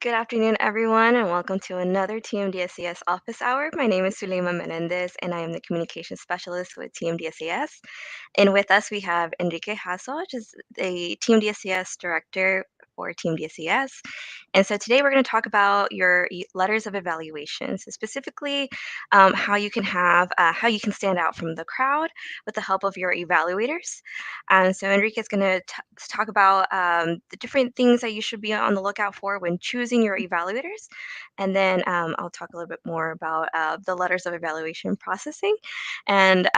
Good afternoon, everyone, and welcome to another TMDSAS office hour. My name is Suleyma Menendez, and I am the communication specialist with TMDSAS. And with us, we have Enrique Hasso, which is the TMDSAS director for TMDSAS. And so today we're going to talk about your letters of evaluation. So specifically, how you can stand out from the crowd with the help of your evaluators. So Enrique is going to talk about the different things that you should be on the lookout for when choosing your evaluators. And then I'll talk a little bit more about the letters of evaluation processing. And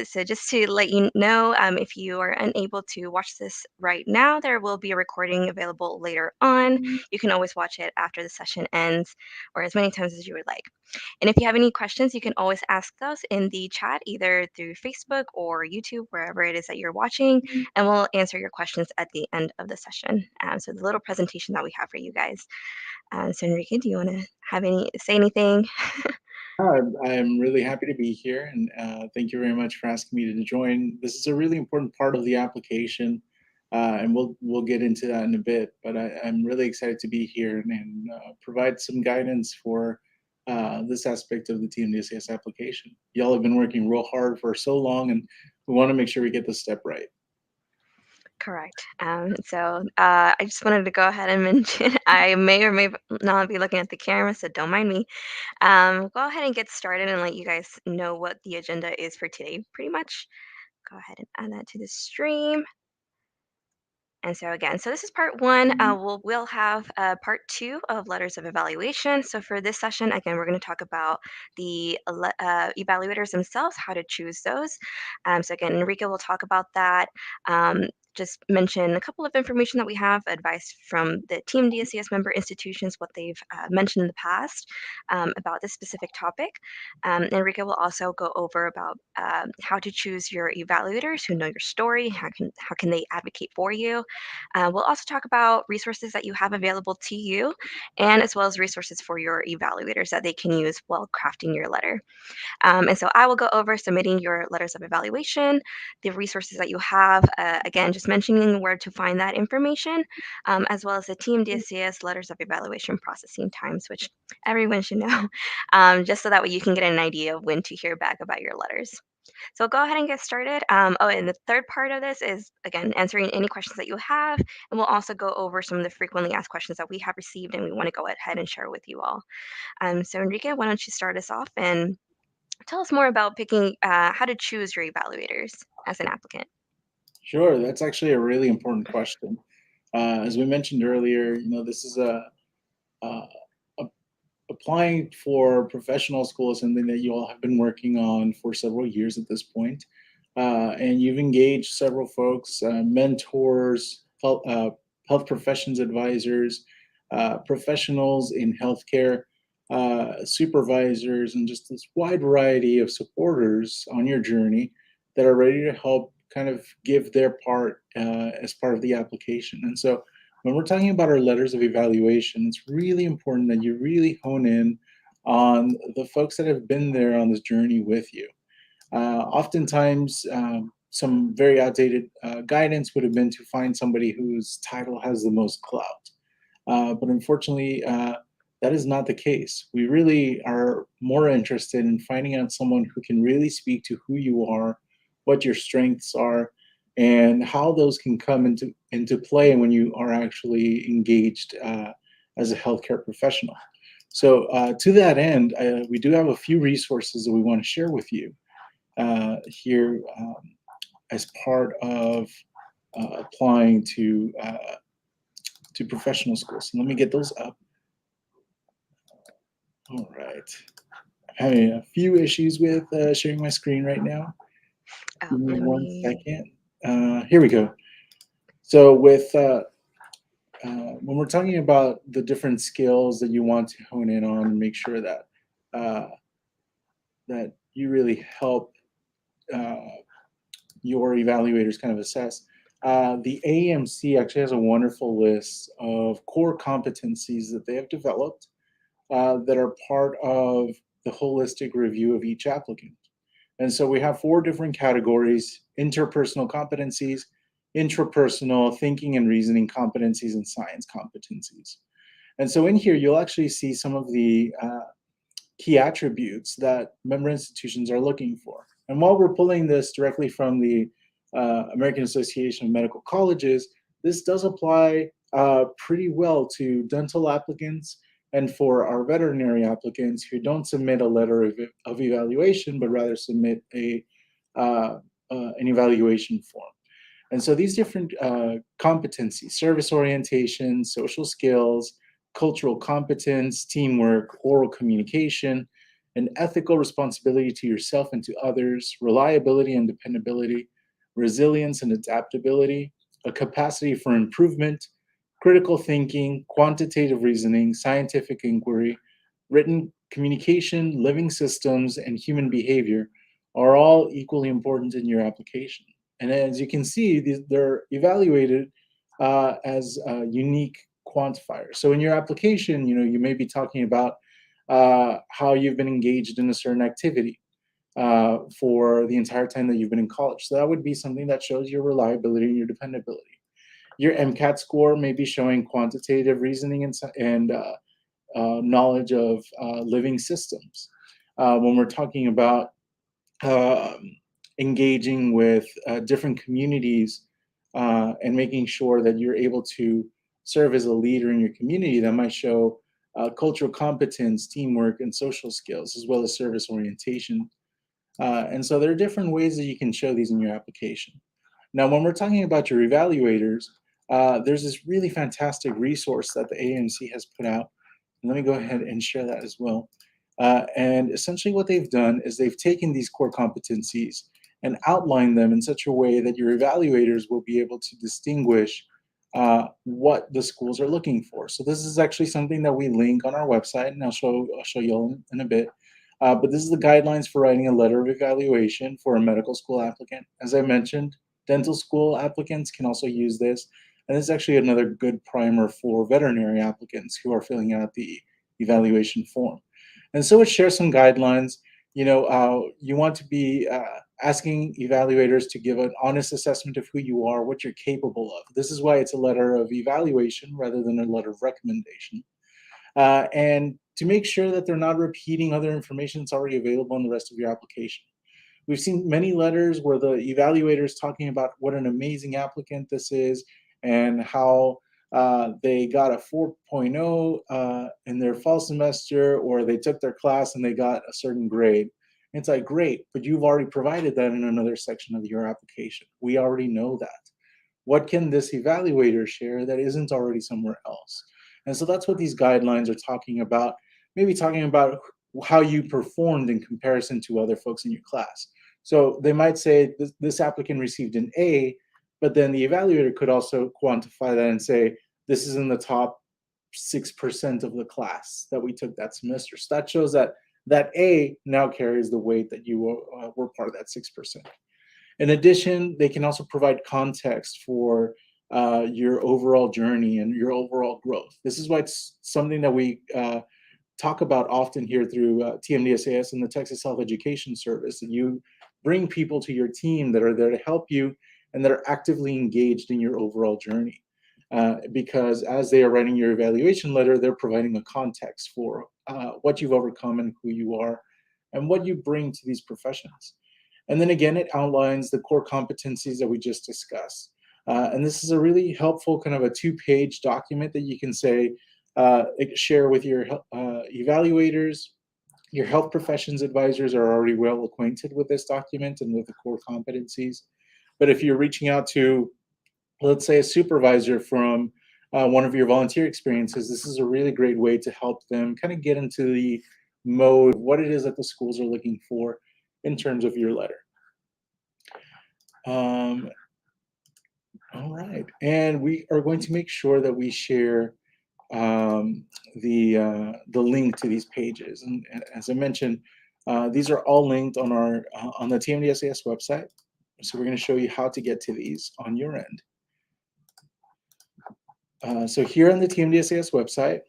so just to let you know, if you are unable to watch this right now, there will be a recording available later on. You can always watch it after the session ends or as many times as you would like. And if you have any questions, you can always ask those in the chat, either through Facebook or YouTube, wherever it is that you're watching, and we'll answer your questions at the end of the session. So the little presentation that we have for you guys. So Enrique, do you want to say anything? I'm really happy to be here, and thank you very much for asking me to join. This is a really important part of the application, and we'll get into that in a bit. But I'm really excited to be here and provide some guidance for this aspect of the TMDSAS application. Y'all have been working real hard for so long, and we want to make sure we get this step right. Correct. I just wanted to go ahead and mention I may or may not be looking at the camera, so don't mind me. Go ahead and get started and let you guys know what the agenda is for today, pretty much. Go ahead and add that to the stream. And so again, so this is part one. We'll have part two of letters of evaluation. So for this session, again, we're going to talk about the evaluators themselves, how to choose those. So again, Enrique will talk about that. Just mention a couple of information that we have, advice from the Team DSCS member institutions, what they've mentioned in the past about this specific topic. Enrique will also go over about how to choose your evaluators who know your story, how can they advocate for you. We'll also talk about resources that you have available to you, and as well as resources for your evaluators that they can use while crafting your letter. And so I will go over submitting your letters of evaluation, the resources that you have, again, just mentioning where to find that information, as well as the TMDSAS letters of evaluation processing times, which everyone should know, just so that way you can get an idea of when to hear back about your letters. So go ahead and get started. And the third part of this is, again, answering any questions that you have. And we'll also go over some of the frequently asked questions that we have received and we want to go ahead and share with you all. So Enrique, why don't you start us off and tell us more about picking how to choose your evaluators as an applicant. Sure, that's actually a really important question. As we mentioned earlier, this is a applying for professional school is something that you all have been working on for several years at this point. And you've engaged several folks, mentors, health professions advisors, professionals in healthcare, supervisors, and just this wide variety of supporters on your journey that are ready to help kind of give their part as part of the application. And so when we're talking about our letters of evaluation, it's really important that you really hone in on the folks that have been there on this journey with you. Oftentimes, some very outdated guidance would have been to find somebody whose title has the most clout. But unfortunately, that is not the case. We really are more interested in finding out someone who can really speak to who you are, what your strengths are, and how those can come into play when you are actually engaged as a healthcare professional. So to that end, we do have a few resources that we want to share with you here as part of applying to professional schools. So let me get those up. All right. I'm having a few issues with sharing my screen right now. Give me 1 second. Here we go. So with when we're talking about the different skills that you want to hone in on and make sure that that you really help your evaluators kind of assess, the AMC actually has a wonderful list of core competencies that they have developed that are part of the holistic review of each applicant. And so we have 4 different categories: interpersonal competencies, intrapersonal thinking and reasoning competencies, and science competencies. And so in here, you'll actually see some of the key attributes that member institutions are looking for. And while we're pulling this directly from the American Association of Medical Colleges, this does apply pretty well to dental applicants and for our veterinary applicants who don't submit a letter of evaluation, but rather submit an evaluation form. And so these different competencies, service orientation, social skills, cultural competence, teamwork, oral communication, an ethical responsibility to yourself and to others, reliability and dependability, resilience and adaptability, a capacity for improvement, critical thinking, quantitative reasoning, scientific inquiry, written communication, living systems, and human behavior are all equally important in your application. And as you can see, they're evaluated as unique quantifiers. So in your application, you may be talking about how you've been engaged in a certain activity for the entire time that you've been in college. So that would be something that shows your reliability and your dependability. Your MCAT score may be showing quantitative reasoning and knowledge of living systems. When we're talking about um, engaging with different communities and making sure that you're able to serve as a leader in your community, that might show cultural competence, teamwork, and social skills, as well as service orientation. And so there are different ways that you can show these in your application. Now, when we're talking about your evaluators, there's this really fantastic resource that the AMC has put out. And let me go ahead and share that as well. And essentially, what they've done is they've taken these core competencies and outlined them in such a way that your evaluators will be able to distinguish what the schools are looking for. So this is actually something that we link on our website, and I'll show you all in a bit. But this is the guidelines for writing a letter of evaluation for a medical school applicant. As I mentioned, dental school applicants can also use this. And this is actually another good primer for veterinary applicants who are filling out the evaluation form. And so it shares some guidelines. You want to be asking evaluators to give an honest assessment of who you are, what you're capable of. This is why it's a letter of evaluation rather than a letter of recommendation. And to make sure that they're not repeating other information that's already available in the rest of your application. We've seen many letters where the evaluator is talking about what an amazing applicant this is and how they got a 4.0 in their fall semester, or they took their class and they got a certain grade. And it's like, great, but you've already provided that in another section of your application. We already know that. What can this evaluator share that isn't already somewhere else? And so that's what these guidelines are talking about, maybe talking about how you performed in comparison to other folks in your class. So they might say this applicant received an A, but then the evaluator could also quantify that and say, this is in the top 6% of the class that we took that semester. So that shows that that A now carries the weight that you were part of that 6%. In addition, they can also provide context for your overall journey and your overall growth. This is why it's something that we talk about often here through TMDSAS and the Texas Health Education Service. And you bring people to your team that are there to help you and that are actively engaged in your overall journey. Because as they are writing your evaluation letter, they're providing a context for what you've overcome and who you are and what you bring to these professions. And then again, it outlines the core competencies that we just discussed. And this is a really helpful kind of a 2-page document that you can say, share with your evaluators. Your health professions advisors are already well acquainted with this document and with the core competencies. But if you're reaching out to, let's say, a supervisor from one of your volunteer experiences, this is a really great way to help them kind of get into the mode of what it is that the schools are looking for in terms of your letter. All right, and we are going to make sure that we share the link to these pages. And as I mentioned, these are all linked on our on the TMDSAS website. So we're going to show you how to get to these on your end. So here on the TMDSAS website,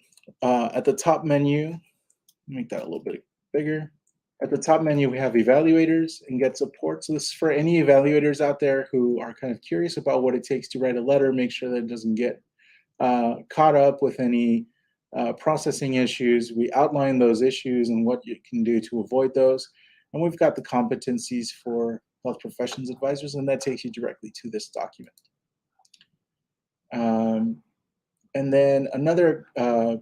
at the top menu, make that a little bit bigger. At the top menu, we have evaluators and get support. So this is for any evaluators out there who are kind of curious about what it takes to write a letter, make sure that it doesn't get caught up with any processing issues. We outline those issues and what you can do to avoid those. And we've got the competencies for health professions advisors, and that takes you directly to this document. Um, and then another uh,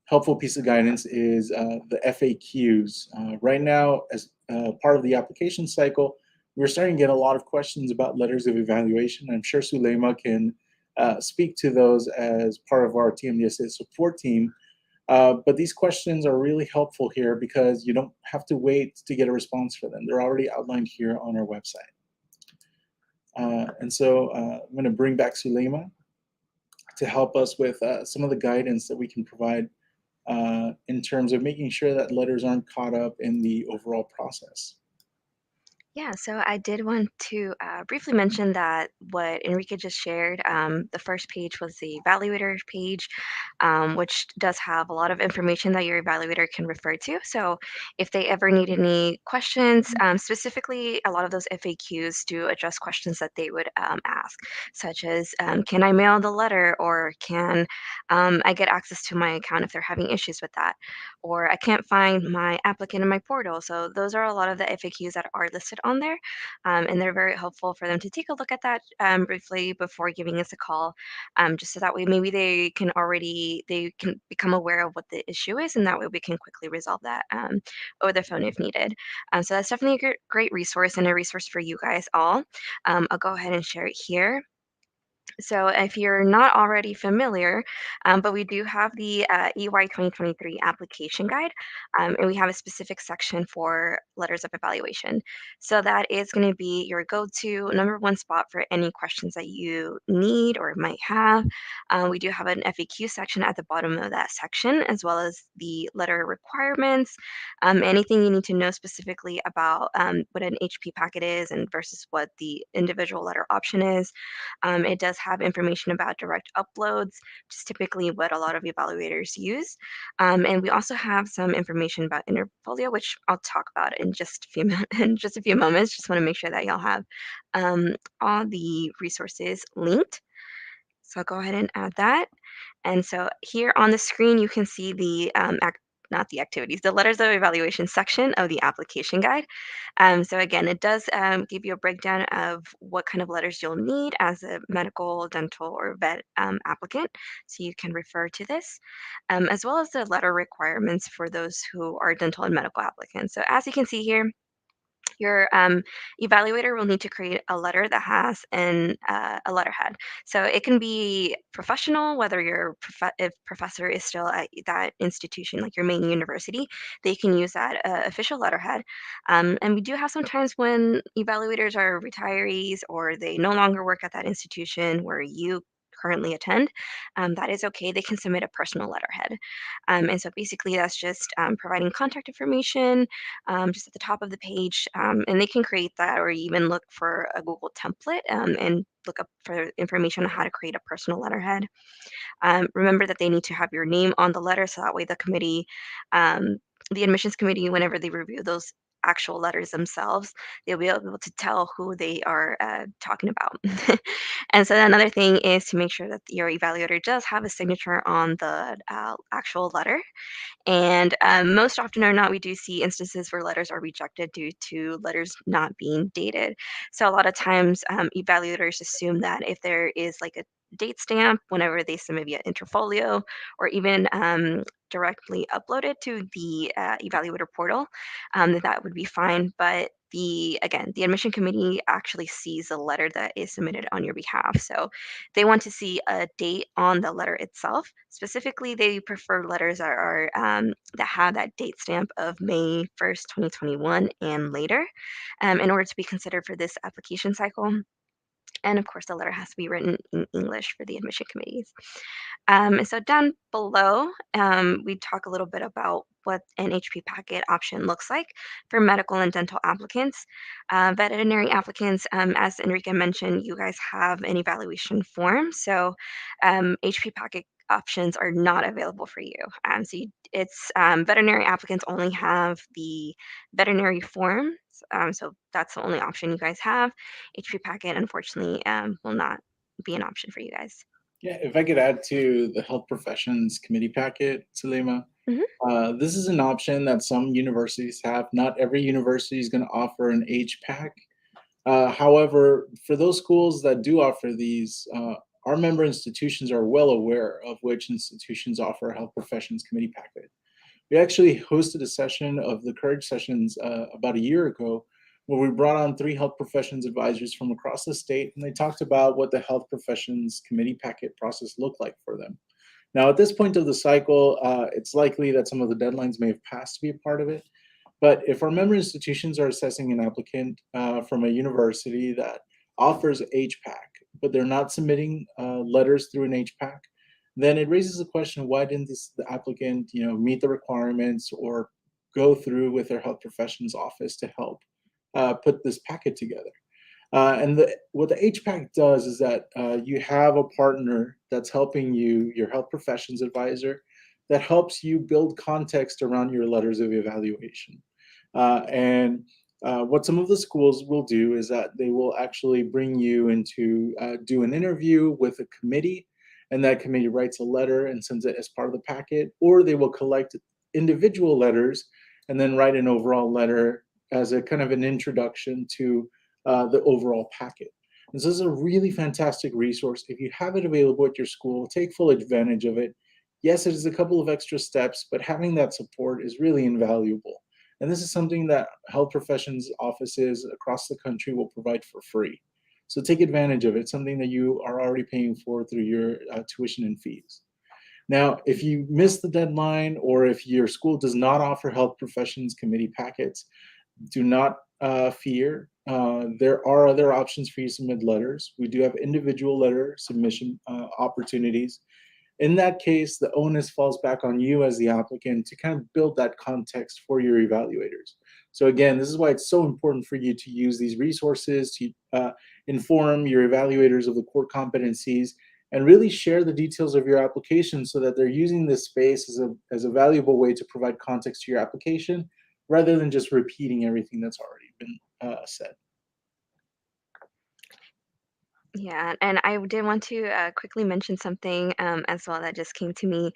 helpful piece of guidance is the FAQs. Right now, as part of the application cycle, we're starting to get a lot of questions about letters of evaluation. I'm sure Sulema can speak to those as part of our TMDSAS support team. But these questions are really helpful here because you don't have to wait to get a response for them. They're already outlined here on our website. And so I'm going to bring back Sulema to help us with some of the guidance that we can provide in terms of making sure that letters aren't caught up in the overall process. Yeah, so I did want to briefly mention that what Enrique just shared, the first page was the evaluator page, which does have a lot of information that your evaluator can refer to. So if they ever need any questions, specifically, a lot of those FAQs do address questions that they would ask, such as, can I mail the letter, or can I get access to my account if they're having issues with that? Or I can't find my applicant in my portal. So those are a lot of the FAQs that are listed on there, and they're very helpful for them to take a look at that briefly before giving us a call, just so that way maybe they can become aware of what the issue is, and that way we can quickly resolve that over the phone if needed. So that's definitely a great resource and a resource for you guys all. I'll go ahead and share it here. So if you're not already familiar, but we do have the EY 2023 application guide, and we have a specific section for letters of evaluation. So that is going to be your go-to number one spot for any questions that you need or might have. We do have an FAQ section at the bottom of that section, as well as the letter requirements, anything you need to know specifically about what an HP packet is and versus what the individual letter option is. It does have information about direct uploads, which is typically what a lot of evaluators use. And we also have some information about Interfolio, which I'll talk about in just a few in just a few moments. Just want to make sure that y'all have all the resources linked. So I'll go ahead and add that. And so here on the screen, you can see the not the activities, the letters of evaluation section of the application guide. So again, it does give you a breakdown of what kind of letters you'll need as a medical, dental, or vet applicant. So you can refer to this, as well as the letter requirements for those who are dental and medical applicants. So as you can see here, your evaluator will need to create a letter that has a letterhead. So it can be professional, whether your if professor is still at that institution, like your main university, they can use that official letterhead. And we do have some times when evaluators are retirees or they no longer work at that institution where you currently attend. That is okay. They can submit a personal letterhead. And so basically, that's just providing contact information just at the top of the page. And they can create that or even look for a Google template and look up for information on how to create a personal letterhead. Remember that they need to have your name on the letter so that way um, the admissions committee, whenever they review those actual letters themselves, they'll be able to tell who they are talking about. And so another thing is to make sure that your evaluator does have a signature on the actual letter, and most often or not, we do see instances where letters are rejected due to letters not being dated. So a lot of times, evaluators assume that if there is like a date stamp whenever they submit via Interfolio or even directly uploaded to the evaluator portal, that would be fine. But the admission committee actually sees the letter that is submitted on your behalf. So they want to see a date on the letter itself. Specifically, they prefer letters that have that date stamp of May 1st, 2021 and later, in order to be considered for this application cycle. And of course, the letter has to be written in English for the admission committees. And so down below, we talk a little bit about what an HP packet option looks like for medical and dental applicants. Veterinary applicants, as Enrique mentioned, you guys have an evaluation form. So HP packet options are not available for you. It's veterinary applicants only have the veterinary form. So that's the only option you guys have. HP packet, unfortunately, will not be an option for you guys. Yeah, if I could add to the health professions committee packet, Salima, Hmm. this is an option that some universities have. Not every university is going to offer an age pack. However, for those schools that do offer these, our member institutions are well aware of which institutions offer a health professions committee packet. We actually hosted a session of the Courage sessions about a year ago, where we brought on three health professions advisors from across the state, and they talked about what the health professions committee packet process looked like for them. Now, at this point of the cycle, it's likely that some of the deadlines may have passed to be a part of it. But if our member institutions are assessing an applicant from a university that offers HPAC, but they're not submitting letters through an HPAC, then it raises the question: why didn't the applicant, meet the requirements or go through with their health professions office to help put this packet together? What the HPAC does is that you have a partner that's helping you, your health professions advisor, that helps you build context around your letters of evaluation. And what some of the schools will do is that they will actually bring you into do an interview with a committee, and that committee writes a letter and sends it as part of the packet, or they will collect individual letters and then write an overall letter as a kind of an introduction to the overall packet. And so this is a really fantastic resource. If you have it available at your school, take full advantage of it. Yes, it is a couple of extra steps, but having that support is really invaluable. And this is something that health professions offices across the country will provide for free. So take advantage of it. It's something that you are already paying for through your tuition and fees. Now, if you miss the deadline or if your school does not offer health professions committee packets, do not fear. There are other options for you to submit letters. We do have individual letter submission opportunities. In that case, the onus falls back on you as the applicant to kind of build that context for your evaluators. So again, this is why it's so important for you to use these resources to inform your evaluators of the core competencies and really share the details of your application so that they're using this space as a valuable way to provide context to your application rather than just repeating everything that's already been said. Yeah, and I did want to quickly mention something as well that just came to me.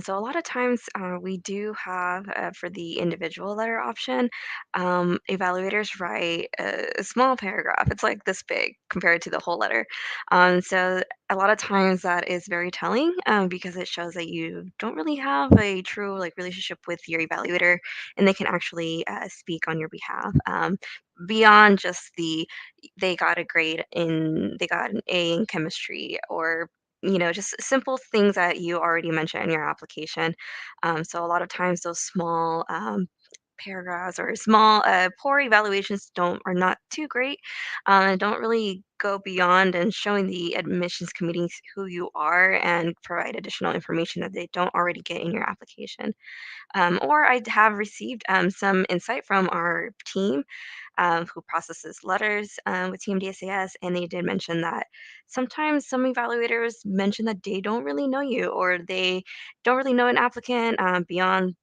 So a lot of times we do have for the individual letter option, evaluators write a small paragraph. It's like this big compared to the whole letter. So a lot of times that is very telling because it shows that you don't really have a true like relationship with your evaluator, and they can actually speak on your behalf. Beyond just they got an A in chemistry or just simple things that you already mentioned in your application. So a lot of times those small paragraphs or small poor evaluations don't are not too great and don't really go beyond and showing the admissions committees who you are and provide additional information that they don't already get in your application. Or I have received some insight from our team who processes letters with TMDSAS, and they did mention that sometimes some evaluators mention that they don't really know you or they don't really know an applicant beyond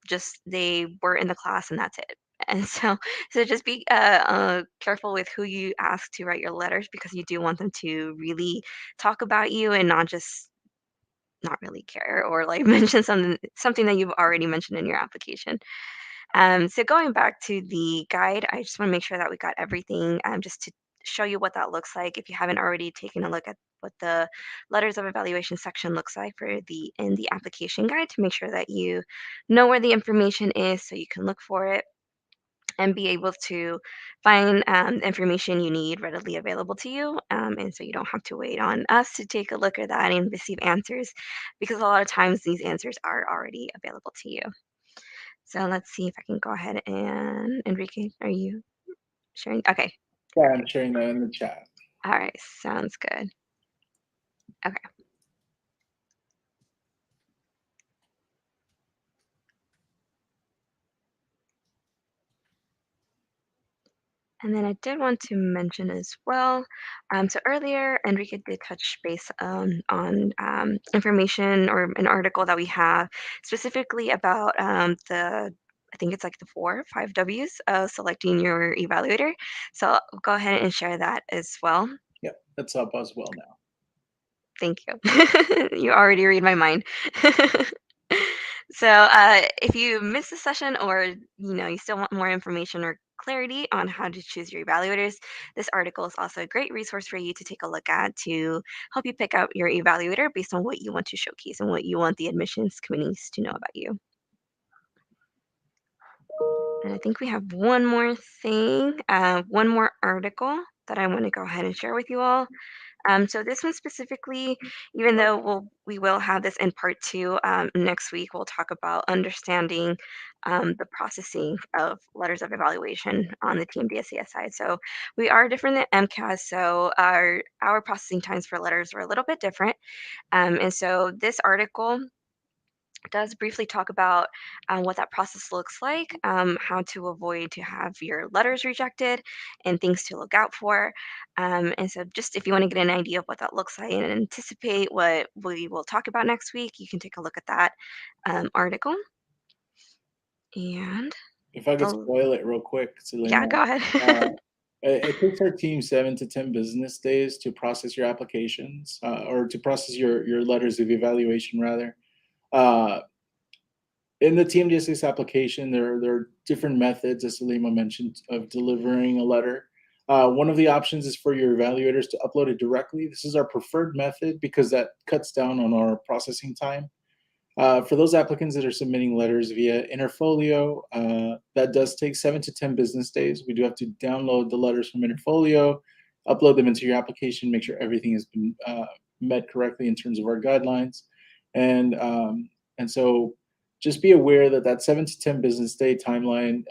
just they were in the class and that's it. And so just be careful with who you ask to write your letters because you do want them to really talk about you and not just not really care or like mention something that you've already mentioned in your application. So going back to the guide, I just want to make sure that we got everything just to show you what that looks like. If you haven't already taken a look at what the letters of evaluation section looks like for the in the application guide to make sure that you know where the information is so you can look for it and be able to find information you need readily available to you. And so you don't have to wait on us to take a look at that and receive answers because a lot of times these answers are already available to you. So let's see if I can go ahead and Enrique, are you sharing? Okay, Yeah, I'm perfect. sharing that in the chat. All right, sounds good. Okay, and then I did want to mention as well. So earlier, Enrique did touch base on information or an article that we have specifically about I think it's like the 5 Ws of selecting your evaluator. So I'll go ahead and share that as well. Yep, that's up as well now. Thank you. You already read my mind. So, if you miss a session or you still want more information or clarity on how to choose your evaluators, this article is also a great resource for you to take a look at to help you pick out your evaluator based on what you want to showcase and what you want the admissions committees to know about you. And I think we have one more thing, one more article that I want to go ahead and share with you all. So this one specifically, even though we will have this in part two next week, we'll talk about understanding the processing of letters of evaluation on the TMDSAS side. So we are different than MCAS, so our processing times for letters are a little bit different. And so this article does briefly talk about what that process looks like, how to avoid to have your letters rejected, and things to look out for. And so, just if you want to get an idea of what that looks like and anticipate what we will talk about next week, you can take a look at that article. And If I could the spoil it real quick, yeah, Selena, go ahead. uh, it takes our team 7 to 10 business days to process your applications, or to process your letters of evaluation, rather. Uh, in the TMDSAS application, there are different methods, as Salima mentioned, of delivering a letter. One of the options is for your evaluators to upload it directly. This is our preferred method because that cuts down on our processing time. For those applicants that are submitting letters via Interfolio, that does take 7 to 10 business days. We do have to download the letters from Interfolio, upload them into your application, make sure everything has been met correctly in terms of our guidelines, and and so just be aware that that 7 to 10 business day timeline.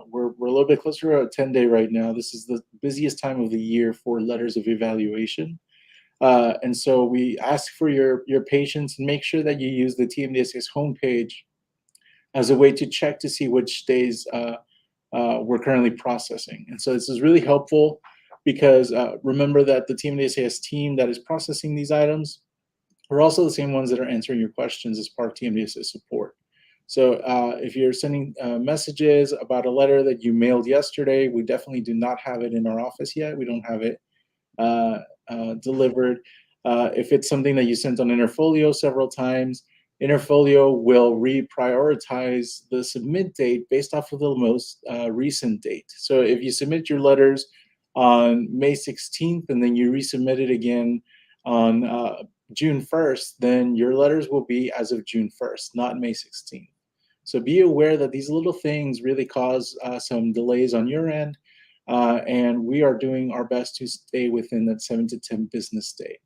We're a little bit closer to a 10 day right now. This is the busiest time of the year for letters of evaluation. And so we ask for your patience and make sure that you use the TMDSS homepage as a way to check to see which days we're currently processing. And so this is really helpful because remember that the TMDSS team that is processing these items are also the same ones that are answering your questions as part of TMDSS support. So if you're sending messages about a letter that you mailed yesterday, we definitely do not have it in our office yet. We don't have it uh, delivered. If it's something that you sent on Interfolio several times, Interfolio will reprioritize the submit date based off of the most recent date. So if you submit your letters on May 16th and then you resubmit it again on June 1st, then your letters will be as of June 1st, not May 16th. So be aware that these little things really cause some delays on your end, and we are doing our best to stay within that 7 to 10 business day.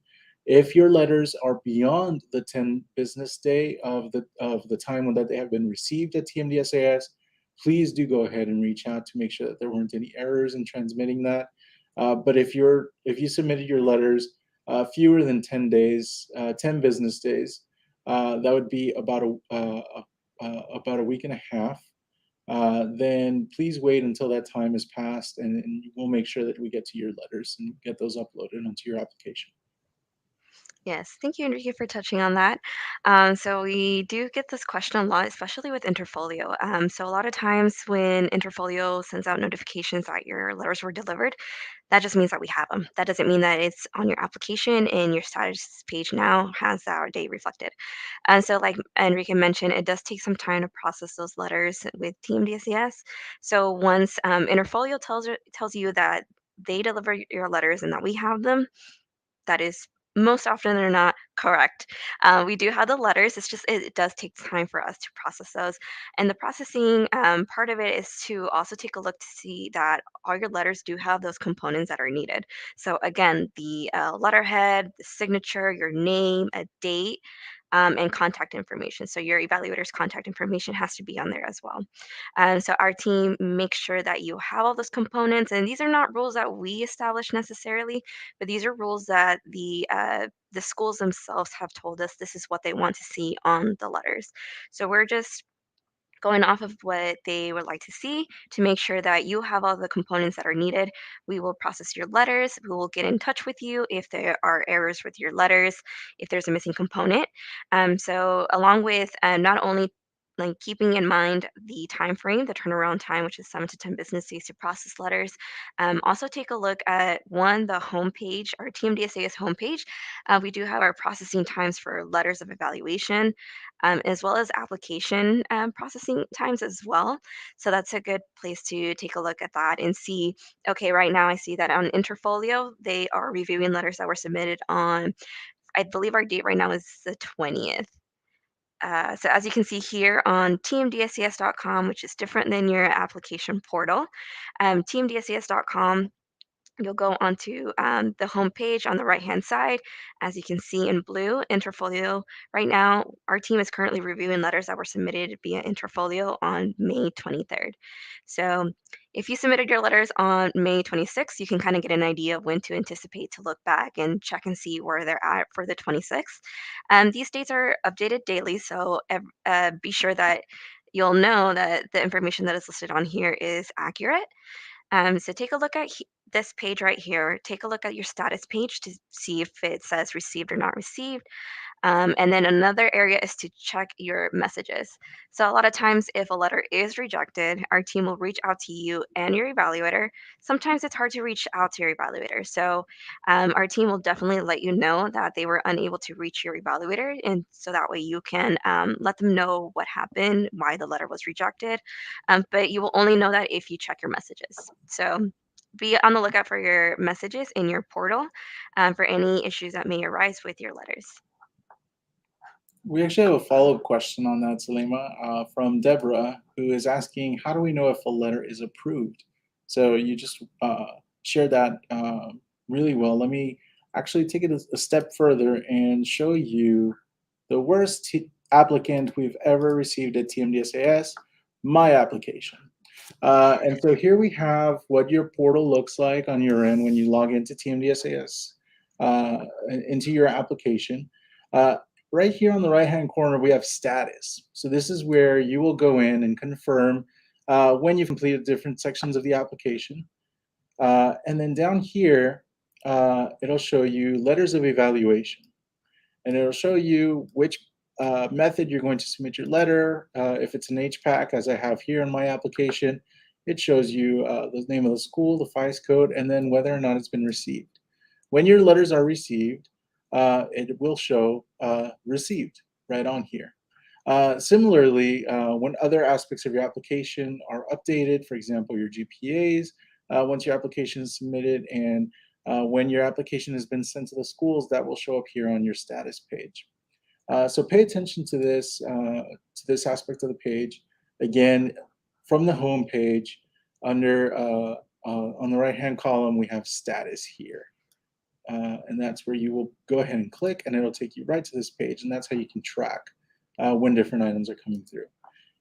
If your letters are beyond the 10 business day of the time when that they have been received at TMDSAS, please do go ahead and reach out to make sure that there weren't any errors in transmitting that. But if you submitted your letters fewer than 10 days, 10 business days, that would be about a week and a half. Then please wait until that time has passed, and we'll make sure that we get to your letters and get those uploaded onto your application. Yes, thank you, Enrique, for touching on that. So we do get this question a lot, especially with Interfolio. So a lot of times when Interfolio sends out notifications that your letters were delivered, that just means that we have them. That doesn't mean that it's on your application and your status page now has our date reflected. And so, like Enrique mentioned, it does take some time to process those letters with Team DCS. So once Interfolio tells you that they deliver your letters and that we have them, that is most often than not correct. We do have the letters. It's just it does take time for us to process those, and the processing part of it is to also take a look to see that all your letters do have those components that are needed. So again, the letterhead, the signature, your name, a date. And contact information. So your evaluator's contact information has to be on there as well. So our team makes sure that you have all those components, and these are not rules that we establish necessarily, but these are rules that the schools themselves have told us this is what they want to see on the letters. So we're just going off of what they would like to see to make sure that you have all the components that are needed. We will process your letters. We will get in touch with you if there are errors with your letters, if there's a missing component. So along with not only like keeping in mind the time frame, the turnaround time, which is 7 to 10 business days to process letters. Also, take a look at one the homepage, our TMDSAS homepage. We do have our processing times for letters of evaluation, as well as application processing times as well. So that's a good place to take a look at that and see. Okay, right now I see that on Interfolio they are reviewing letters that were submitted on. I believe our date right now is the 20th. So as you can see here on tmdscs.com, which is different than your application portal, tmdscs.com, you'll go onto the home page on the right-hand side. As you can see in blue, Interfolio. Right now, our team is currently reviewing letters that were submitted via Interfolio on May 23rd. So if you submitted your letters on May 26th, you can kind of get an idea of when to anticipate to look back and check and see where they're at for the 26th. These dates are updated daily, so be sure that you'll know that the information that is listed on here is accurate. So take a look at this page right here. Take a look at your status page to see if it says received or not received. And then another area is to check your messages. So a lot of times, if a letter is rejected, our team will reach out to you and your evaluator. Sometimes it's hard to reach out to your evaluator. So our team will definitely let you know that they were unable to reach your evaluator. And so that way you can let them know what happened, why the letter was rejected. But you will only know that if you check your messages. So be on the lookout for your messages in your portal for any issues that may arise with your letters. We actually have a follow-up question on that, Salima, from Deborah, who is asking, how do we know if a letter is approved? So you just shared that really well. Let me actually take it a step further and show you the worst applicant we've ever received at TMDSAS, my application. And so here we have what your portal looks like on your end when you log into TMDSAS, into your application. Uh, right here on the right-hand corner, we have status. So this is where you will go in and confirm when you've completed different sections of the application. And then down here, it'll show you letters of evaluation. And it'll show you which method you're going to submit your letter. If it's an HPAC, as I have here in my application, it shows you the name of the school, the FICE code, and then whether or not it's been received. When your letters are received, it will show received right on here. Similarly, when other aspects of your application are updated, for example, your GPAs, once your application is submitted, and when your application has been sent to the schools, that will show up here on your status page. So pay attention to this aspect of the page. Again, from the home page, under on the right-hand column, we have status here. And that's where you will go ahead and click, and it'll take you right to this page, and that's how you can track when different items are coming through.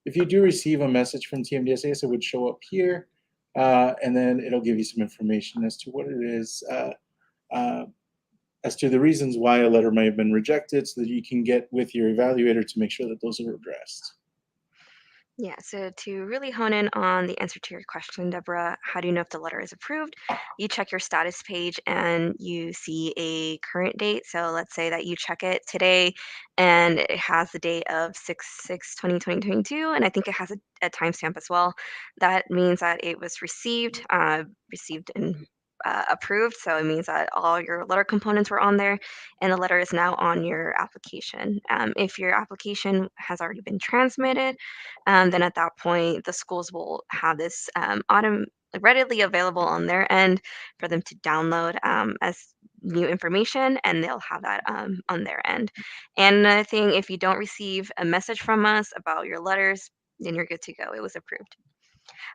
If you do receive a message from TMDSAS, it would show up here, and then it'll give you some information as to what it is, uh, as to the reasons why a letter may have been rejected, so that you can get with your evaluator to make sure that those are addressed. Yeah, so to really hone in on the answer to your question, Deborah, how do you know if the letter is approved? You check your status page and you see a current date. So let's say that you check it today and it has the date of 6/6/2022, and I think it has a timestamp as well. That means that it was received and approved. So it means that all your letter components were on there and the letter is now on your application. If your application has already been transmitted, then at that point, the schools will have this readily available on their end for them to download as new information, and they'll have that on their end. And another thing, if you don't receive a message from us about your letters, then you're good to go. It was approved.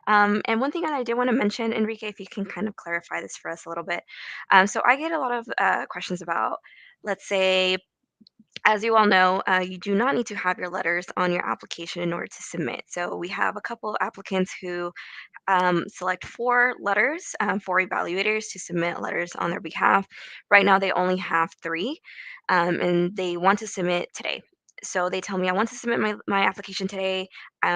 And one thing that I did want to mention, Enrique, if you can kind of clarify this for us a little bit. So I get a lot of questions about, let's say, as you all know, you do not need to have your letters on your application in order to submit. So we have a couple of applicants who select four letters, four evaluators to submit letters on their behalf. Right now, they only have three, and they want to submit today. So they tell me, I want to submit my application today, but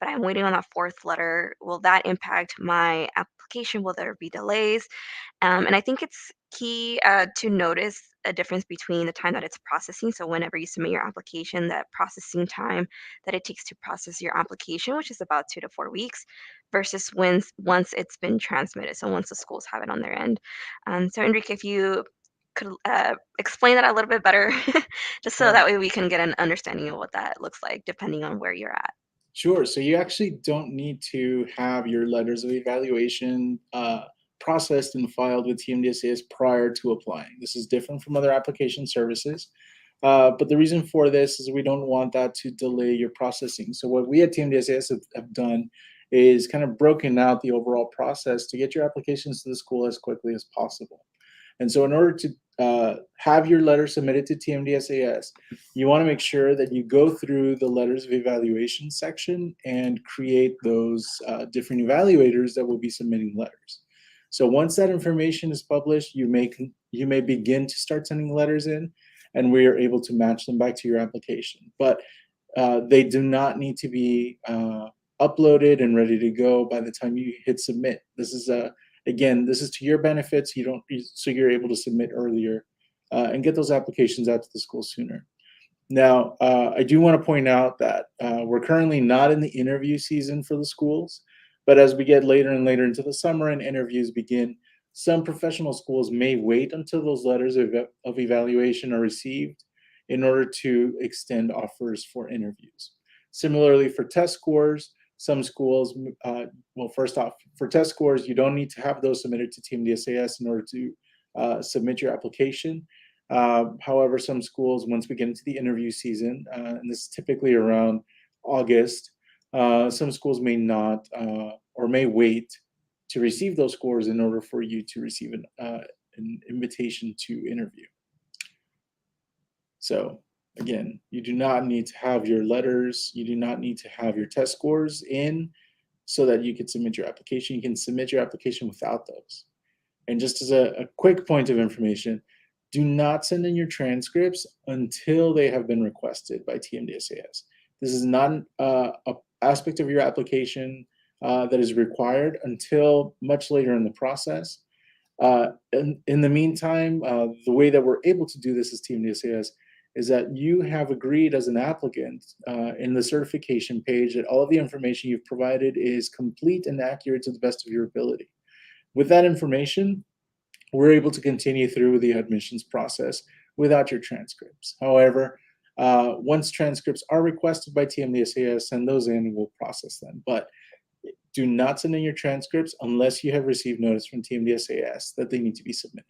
I'm waiting on that fourth letter. Will that impact my application? Will there be delays? And I think it's key to notice a difference between the time that it's processing. So whenever you submit your application, that processing time that it takes to process your application, which is about 2 to 4 weeks, versus when once it's been transmitted. So once the schools have it on their end. So Enrique, if you could explain that a little bit better, just so Uh, that way we can get an understanding of what that looks like, depending on where you're at. Sure. So you actually don't need to have your letters of evaluation processed and filed with TMDSAS prior to applying. This is different from other application services. But the reason for this is we don't want that to delay your processing. So what we at TMDSAS have done is kind of broken out the overall process to get your applications to the school as quickly as possible. And so, in order to have your letter submitted to TMDSAS, you want to make sure that you go through the letters of evaluation section and create those different evaluators that will be submitting letters. So once that information is published, you may begin to start sending letters in, and we are able to match them back to your application. But they do not need to be uploaded and ready to go by the time you hit submit. This is a Again, this is to your benefits. You don't So you're able to submit earlier and get those applications out to the school sooner. Now, I do want to point out that we're currently not in the interview season for the schools, but as we get later and later into the summer and interviews begin, some professional schools may wait until those letters of evaluation are received in order to extend offers for interviews. Similarly, for test scores, some schools, well, first off, for test scores, you don't need to have those submitted to Team DSAS in order to submit your application. However, some schools, once we get into the interview season, and this is typically around August, some schools may not or may wait to receive those scores in order for you to receive an invitation to interview. So, again, you do not need to have your letters, you do not need to have your test scores in so that you can submit your application. You can submit your application without those. And just as a quick point of information, do not send in your transcripts until they have been requested by TMDSAS. This is not a aspect of your application that is required until much later in the process. In the meantime, the way that we're able to do this as TMDSAS is that you have agreed as an applicant in the certification page that all of the information you've provided is complete and accurate to the best of your ability. With that information, we're able to continue through the admissions process without your transcripts. However, once transcripts are requested by TMDSAS, send those in and we'll process them. But do not send in your transcripts unless you have received notice from TMDSAS that they need to be submitted.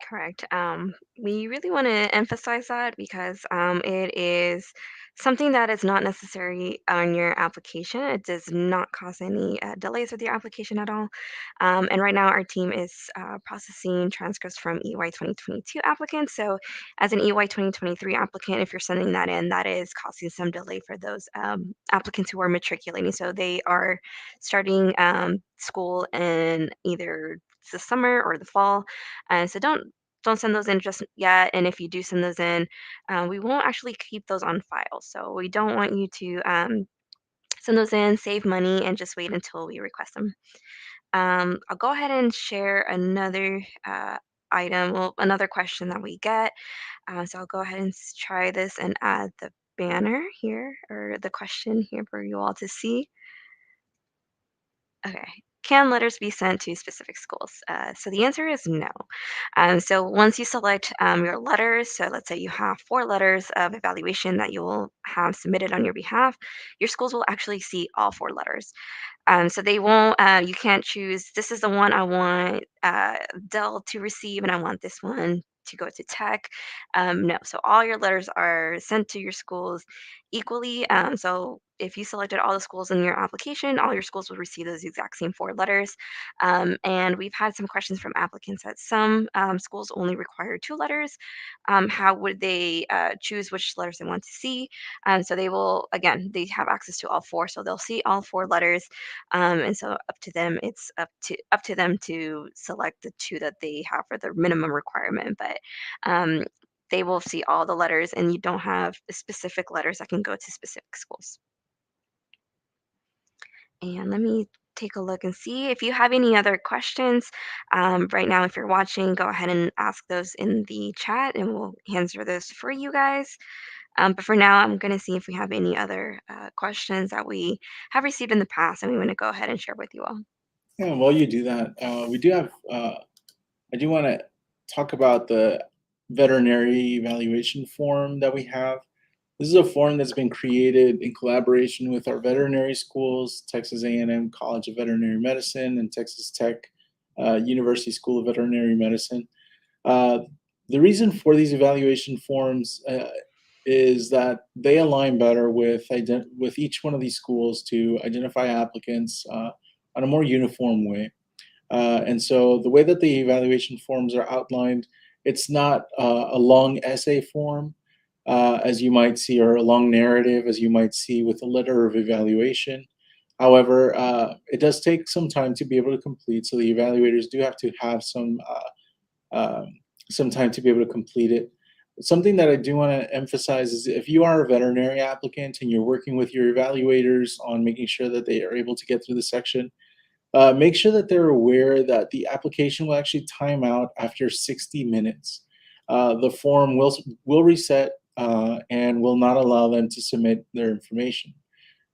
Correct. We really want to emphasize that because it is something that is not necessary on your application. It does not cause any delays with your application at all. And right now, our team is processing transcripts from EY 2022 applicants. So, as an EY 2023 applicant, if you're sending that in, that is causing some delay for those applicants who are matriculating. So, they are starting school in either the summer or the fall. So don't send those in just yet. And if you do send those in, we won't actually keep those on file. So we don't want you to send those in, save money, and just wait until we request them. I'll go ahead and share another item, well, another question that we get. So I'll go ahead and try this and add the banner here or the question here for you all to see. Okay. Can letters be sent to specific schools? So the answer is no. So once you select your letters, so let's say you have 4 letters of evaluation that you will have submitted on your behalf, your schools will actually see all 4 letters. So they won't, you can't choose, this is the one I want Dell to receive, and I want this one to go to tech. No, so all your letters are sent to your schools equally. So if you selected all the schools in your application, all your schools will receive those exact same 4 letters. And we've had some questions from applicants that some schools only require 2 letters. How would they choose which letters they want to see? So they will, again, they have access to all 4, so they'll see all 4 letters. And so up to them, it's up to them to select the 2 that they have for the minimum requirement. But um, they will see all the letters, and you don't have specific letters that can go to specific schools. And let me take a look and see. If you have any other questions, right now, if you're watching, go ahead and ask those in the chat and we'll answer those for you guys. But for now, I'm going to see if we have any other questions that we have received in the past and we want to go ahead and share with you all. Yeah, while you do that, we do have. I do want to talk about the veterinary evaluation form that we have. This is a form that's been created in collaboration with our veterinary schools, Texas A&M College of Veterinary Medicine and Texas Tech University School of Veterinary Medicine. Uh, the reason for these evaluation forms is that they align better with each one of these schools to identify applicants on a more uniform way. And so the way that the evaluation forms are outlined, it's not a long essay form, as you might see, or a long narrative, as you might see with a letter of evaluation. However, it does take some time to be able to complete, so the evaluators do have to have some time to be able to complete it. Something that I do want to emphasize is if you are a veterinary applicant and you're working with your evaluators on making sure that they are able to get through the section, make sure that they're aware that the application will actually time out after 60 minutes. The form will reset and will not allow them to submit their information.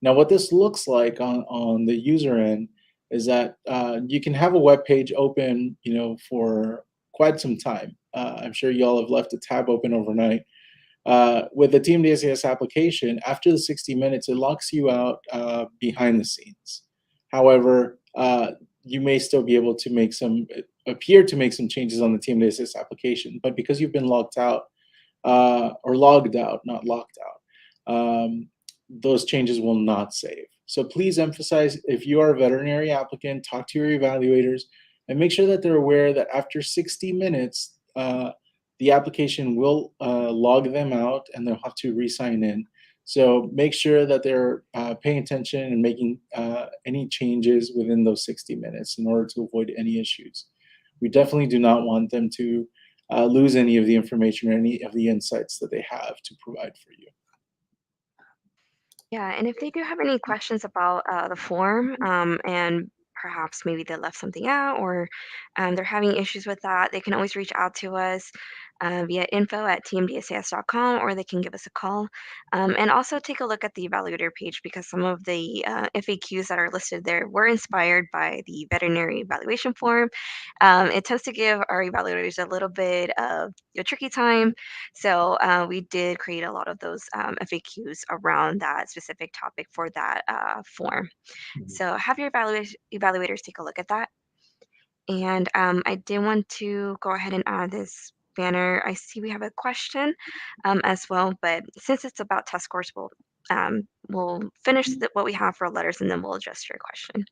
Now, what this looks like on the user end is that you can have a web page open, for quite some time. I'm sure y'all have left a tab open overnight. With the TMDSAS application, after the 60 minutes, it locks you out behind the scenes. However, you may still be able to appear to make some changes on the TMDSAS application, but because you've been logged out, or logged out, not locked out, those changes will not save. So please emphasize, if you are a veterinary applicant, talk to your evaluators and make sure that they're aware that after 60 minutes, the application will log them out and they'll have to re-sign in. So make sure that they're paying attention and making any changes within those 60 minutes in order to avoid any issues. We definitely do not want them to lose any of the information or any of the insights that they have to provide for you. Yeah, and if they do have any questions about the form, and perhaps maybe they left something out or they're having issues with that, they can always reach out to us via info@tmdsas.com, or they can give us a call. And also take a look at the evaluator page because some of the FAQs that are listed there were inspired by the veterinary evaluation form. It tends to give our evaluators a little bit of a tricky time, so we did create a lot of those FAQs around that specific topic for that form. Mhm. So have your evaluators take a look at that. And I did want to go ahead and add this banner. I see we have a question as well, but since it's about test scores, we'll finish what we have for letters and then we'll address your question.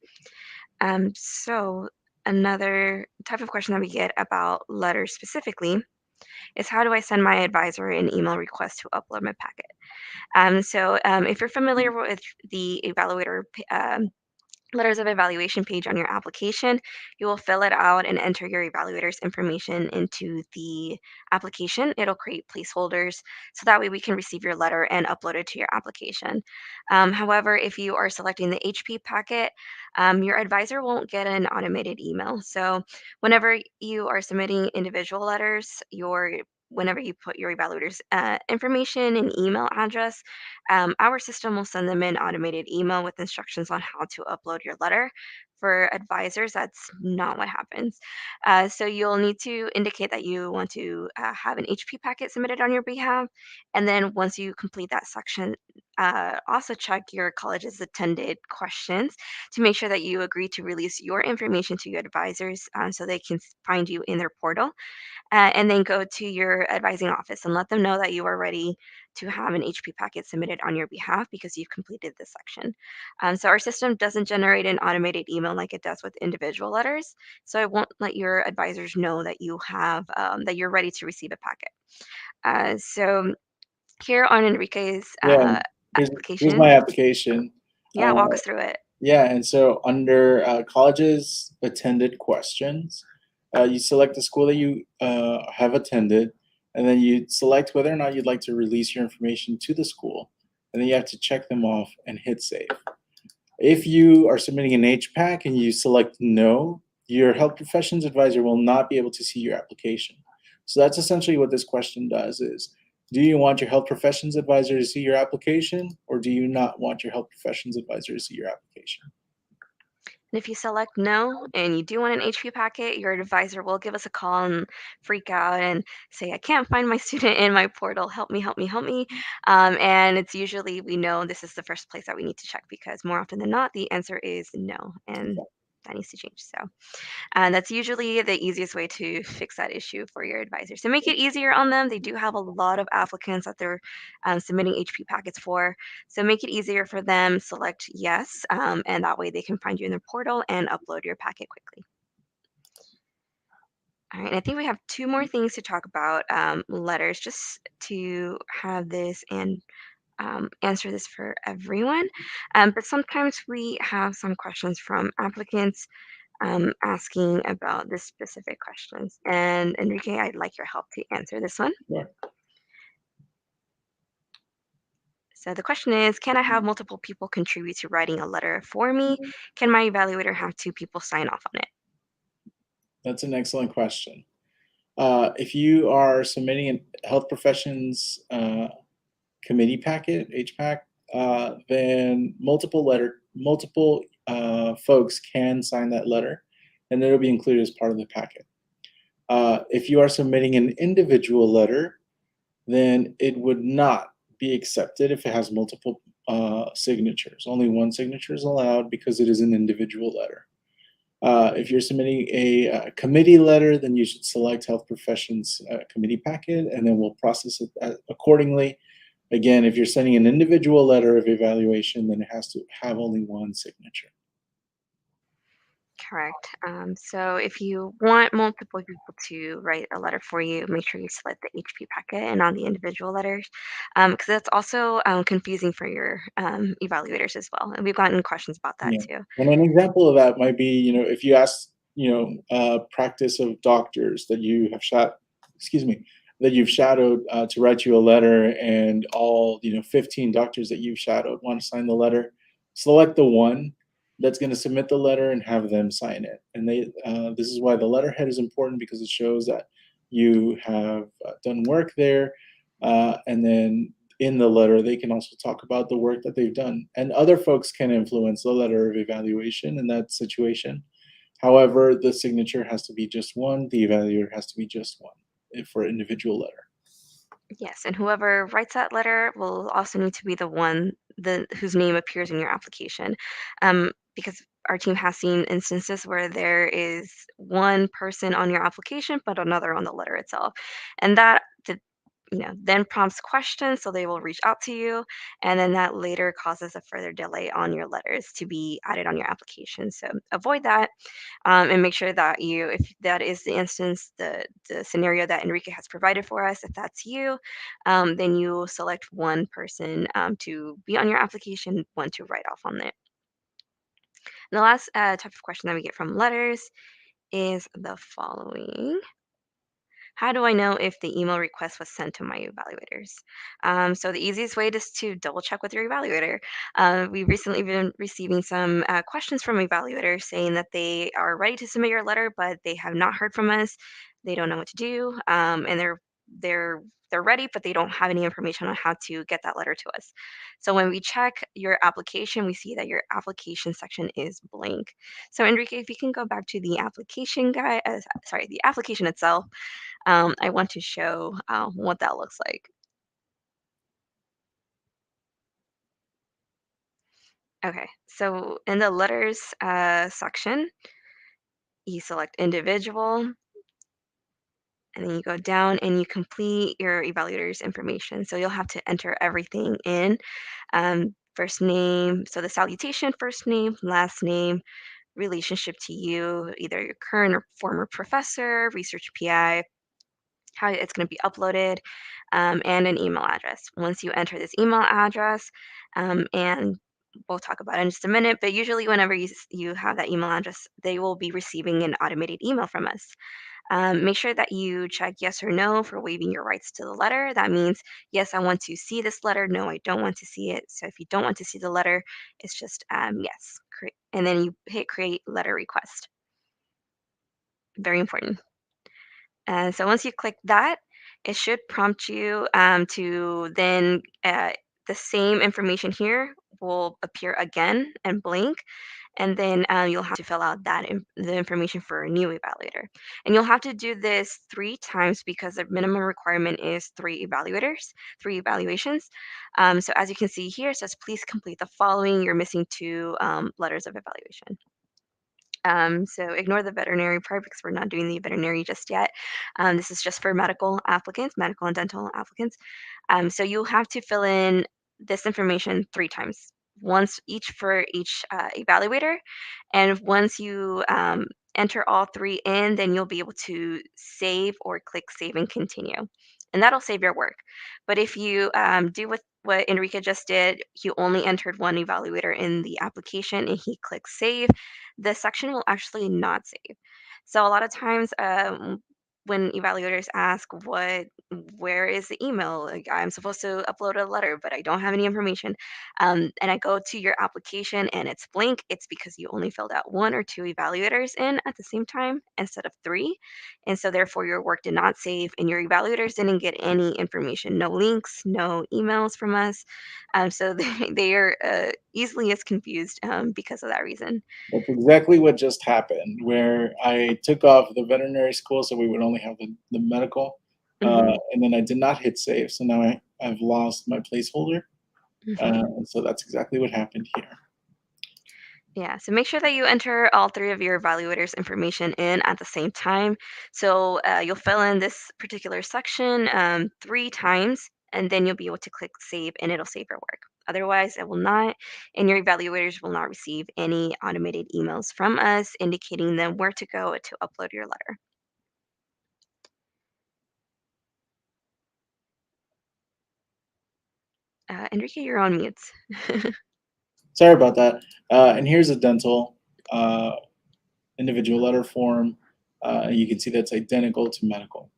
So another type of question that we get about letters specifically is how do I send my advisor an email request to upload my packet? So if you're familiar with the letters of evaluation page on your application, you will fill it out and enter your evaluator's information into the application. It'll create placeholders so that way we can receive your letter and upload it to your application. However, if you are selecting the HP packet, your advisor won't get an automated email. So whenever you are submitting individual letters, whenever you put your evaluator's information and email address, our system will send them an automated email with instructions on how to upload your letter. For advisors, that's not what happens. So you'll need to indicate that you want to have an HP packet submitted on your behalf. And then once you complete that section, also check your college's attended questions to make sure that you agree to release your information to your advisors so they can find you in their portal, and then go to your advising office and let them know that you are ready to have an HP packet submitted on your behalf because you've completed this section. So our system doesn't generate an automated email like it does with individual letters. So I won't let your advisors know that that you're ready to receive a packet. So here on Enrique's Yeah, here's application, my application. yeah, Uh, walk us through it. yeah, and so under colleges attended questions, you select the school that you have attended, and then you select whether or not you'd like to release your information to the school, and then you have to check them off and hit save. If you are submitting an HPAC and you select no, your health professions advisor will not be able to see your application. So that's essentially what this question does is, do you want your health professions advisor to see your application, or do you not want your health professions advisor to see your application? And if you select no and you do want an HP packet, your advisor will give us a call and freak out and say, I can't find my student in my portal. Help me, help me, help me. And it's usually we know this is the first place that we need to check because more often than not, the answer is no. And that needs to change. So and that's usually the easiest way to fix that issue for your advisors. To make it easier on them, they do have a lot of applicants that they're submitting HP packets for. So make it easier for them, select yes, and that way they can find you in their portal and upload your packet quickly. All right, and I think we have two more things to talk about letters just to have this and answer this for everyone. But sometimes we have some questions from applicants asking about this specific questions. And Enrique, I'd like your help to answer this one. Sure. So the question is, can I have multiple people contribute to writing a letter for me? Can my evaluator have two people sign off on it? That's an excellent question. If you are submitting a health professions committee packet, HPAC, then multiple folks can sign that letter, and it'll be included as part of the packet. If you are submitting an individual letter, then it would not be accepted if it has multiple signatures. Only one signature is allowed because it is an individual letter. If you're submitting a committee letter, then you should select health professions committee packet, and then we'll process it accordingly. Again, if you're sending an individual letter of evaluation, then it has to have only one signature. Correct. So if you want multiple people to write a letter for you, make sure you select the HP packet and not the individual letters, because that's also confusing for your evaluators as well. And we've gotten questions about that Yeah. too. And an example of that might be, if you ask, practice of doctors that you have excuse me, that you've shadowed to write you a letter, and all, 15 doctors that you've shadowed want to sign the letter, select the one that's going to submit the letter and have them sign it. And this is why the letterhead is important, because it shows that you have done work there, and then in the letter, they can also talk about the work that they've done. And other folks can influence the letter of evaluation in that situation. However, the signature has to be just one, the evaluator has to be just one for individual letter. Yes, and whoever writes that letter will also need to be the one whose name appears in your application, because our team has seen instances where there is one person on your application but another on the letter itself, and then prompts questions, so they will reach out to you, and then that later causes a further delay on your letters to be added on your application. So avoid that, and make sure that if that is the instance, the scenario that Enrique has provided for us, if that's you, then you select one person to be on your application, one to write off on it. And the last type of question that we get from letters is the following. How do I know if the email request was sent to my evaluators? So the easiest way is to double check with your evaluator. We've recently been receiving some questions from evaluators saying that they are ready to submit your letter, but they have not heard from us. They don't know what to do, and they're they're ready, but they don't have any information on how to get that letter to us. So when we check your application, we see that your application section is blank. So Enrique, if you can go back to the application guide, sorry, the application itself, I want to show what that looks like. Okay, so in the letters section, you select individual, and then you go down and you complete your evaluator's information. So you'll have to enter everything in, first name, so the salutation, first name, last name, relationship to you, either your current or former professor, research PI, how it's going to be uploaded, and an email address. Once you enter this email address, and we'll talk about it in just a minute, but usually whenever you have that email address, they will be receiving an automated email from us. Make sure that you check yes or no for waiving your rights to the letter. That means, yes, I want to see this letter. No, I don't want to see it. So if you don't want to see the letter, it's just yes. And then you hit create letter request. Very important. And so once you click that, it should prompt you to then the same information here will appear again and blink, and then you'll have to fill out the information for a new evaluator. And you'll have to do this 3 times because the minimum requirement is 3 evaluators, 3 evaluations. So as you can see here, it says please complete the following. You're missing 2 letters of evaluation. So ignore the veterinary part because we're not doing the veterinary just yet. This is just for medical applicants, medical and dental applicants. So you'll have to fill in this information 3 times, once each for each evaluator. And once you enter all 3 in, then you'll be able to save or click save and continue. And that'll save your work. But if you do what Enrique just did, he only entered 1 evaluator in the application and he clicked save, the section will actually not save. So a lot of times, when evaluators ask where is the email? Like, I'm supposed to upload a letter, but I don't have any information. And I go to your application and it's blank. It's because you only filled out 1 or 2 evaluators in at the same time instead of 3. And so therefore your work did not save and your evaluators didn't get any information, no links, no emails from us. So they are easily as confused because of that reason. That's exactly what just happened, where I took off the veterinary school so we would only have the medical, Mhm, and then I did not hit save, so now I've lost my placeholder, mhm. and so that's exactly what happened here. Yeah, so make sure that you enter all 3 of your evaluators' information in at the same time. So you'll fill in this particular section 3 times, and then you'll be able to click save, and it'll save your work. Otherwise, it will not, and your evaluators will not receive any automated emails from us indicating them where to go to upload your letter. Enrique, you're on mute. Sorry about that. And here's a dental uh, individual letter form. You can see that's identical to medical.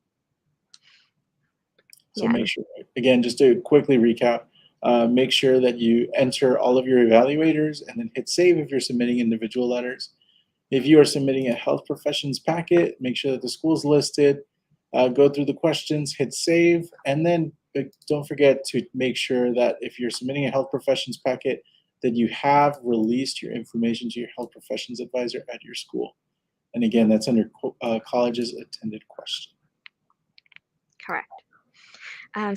So Yeah. make sure, again, just to quickly recap, make sure that you enter all of your evaluators and then hit save if you're submitting individual letters. If you are submitting a health professions packet, make sure that the school is listed. Go through the questions, hit save, and then don't forget to make sure that if you're submitting a health professions packet, that you have released your information to your health professions advisor at your school. And again, that's under colleges attended question. Correct.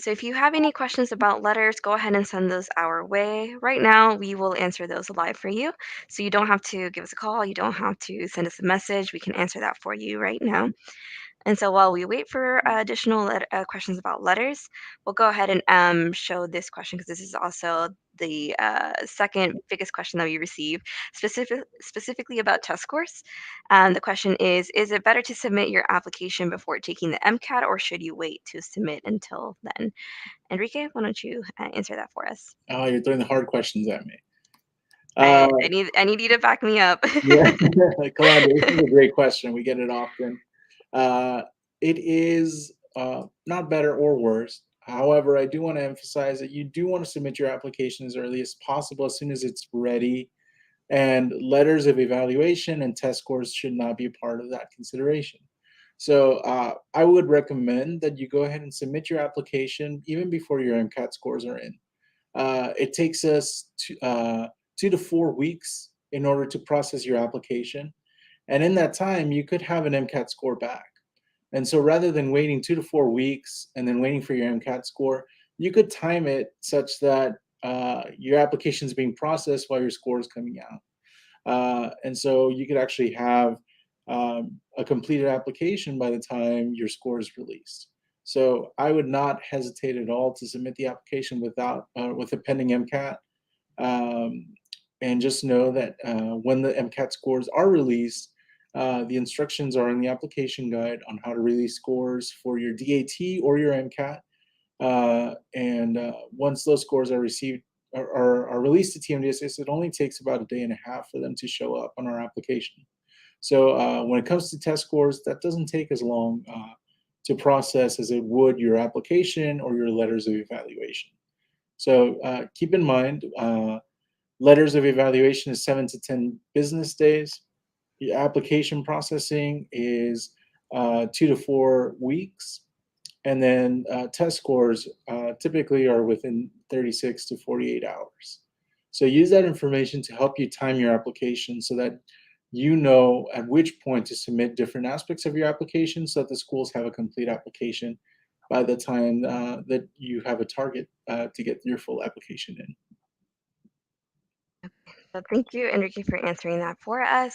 So if you have any questions about letters, go ahead and send those our way. Right now, we will answer those live for you. So you don't have to give us a call. You don't have to send us a message. We can answer that for you right now. And so while we wait for additional questions about letters, we'll go ahead and show this question because this is also the second biggest question that we receive, specifically about test scores. The question is it better to submit your application before taking the MCAT or should you wait to submit until then? Enrique, why don't you answer that for us? Oh, you're throwing the hard questions at me. Uh, I need you to back me up. yeah, Calandra, this is a great question. We get it often. Uh, it is not better or worse. However, I do want to emphasize that you do want to submit your application as early as possible, as soon as it's ready. And letters of evaluation and test scores should not be a part of that consideration. So I would recommend that you go ahead and submit your application even before your MCAT scores are in. It takes us 2 to 4 weeks in order to process your application. And in that time, you could have an MCAT score back. And so rather than waiting 2 to 4 weeks and then waiting for your MCAT score, you could time it such that your application is being processed while your score is coming out. And so you could actually have a completed application by the time your score is released. So I would not hesitate at all to submit the application with a pending MCAT. Um, and just know that when the MCAT scores are released, the instructions are in the application guide on how to release scores for your DAT or your MCAT. And once those scores are received are released to TMDSAS, it only takes about a day and a half for them to show up on our application. So when it comes to test scores, that doesn't take as long to process as it would your application or your letters of evaluation. So keep in mind, letters of evaluation is 7 to 10 business days. The application processing is 2 to 4 weeks, and then test scores typically are within 36 to 48 hours. So use that information to help you time your application so that you know at which point to submit different aspects of your application so that the schools have a complete application by the time that you have a target to get your full application in. So thank you, Enrique, for answering that for us.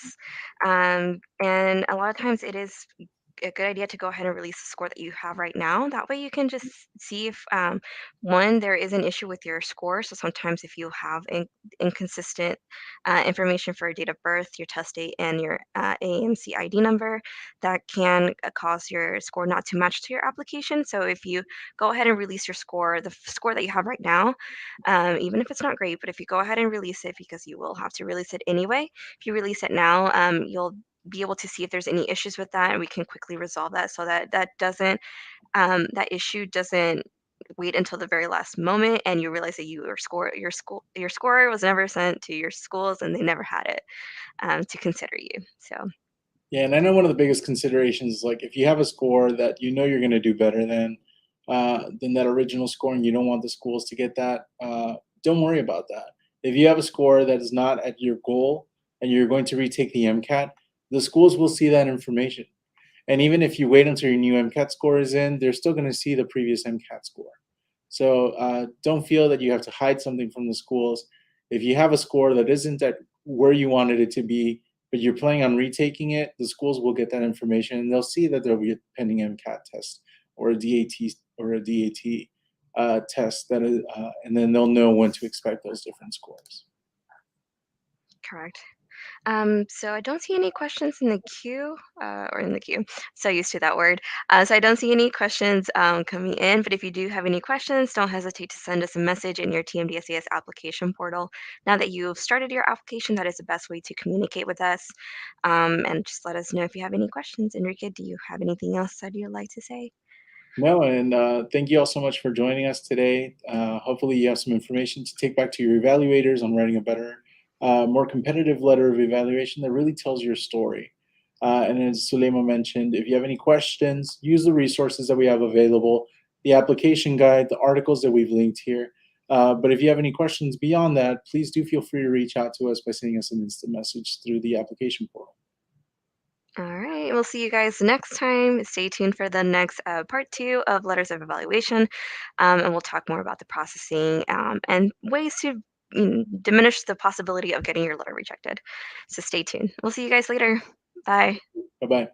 And a lot of times it is a good idea to go ahead and release the score that you have right now. That way you can just see if, one, there is an issue with your score. So sometimes if you have inconsistent information for your date of birth, your test date, and your AAMC ID number, that can cause your score not to match to your application. So if you go ahead and release your score, the score that you have right now, even if it's not great, but if you go ahead and release it, because you will have to release it anyway, if you release it now, you'll be able to see if there's any issues with that, and we can quickly resolve that so that that issue doesn't wait until the very last moment and you realize that your score was never sent to your schools and they never had it to consider you. So Yeah, and I know one of the biggest considerations is like if you have a score that you know you're going to do better than that original score, and you don't want the schools to get that, don't worry about that. If you have a score that is not at your goal and you're going to retake the MCAT, the schools will see that information. And even if you wait until your new MCAT score is in, they're still going to see the previous MCAT score. So don't feel that you have to hide something from the schools. If you have a score that isn't at where you wanted it to be, but you're planning on retaking it, the schools will get that information and they'll see that there'll be a pending MCAT test or a DAT test and then they'll know when to expect those different scores. correct. So I don't see any questions in the queue, or in the queue. So used to that word. So I don't see any questions coming in. But if you do have any questions, don't hesitate to send us a message in your TMDSAS application portal. Now that you've started your application, that is the best way to communicate with us. And just let us know if you have any questions. Enrique, do you have anything else that you'd like to say? No, and thank you all so much for joining us today. Hopefully, you have some information to take back to your evaluators on writing a better, more competitive letter of evaluation that really tells your story. And as Sulema mentioned, if you have any questions, use the resources that we have available, the application guide, the articles that we've linked here. But if you have any questions beyond that, please do feel free to reach out to us by sending us an instant message through the application portal. All right. We'll see you guys next time. Stay tuned for the next part two of Letters of Evaluation. And we'll talk more about the processing and ways to diminish the possibility of getting your letter rejected. So stay tuned. We'll see you guys later. Bye. Bye bye.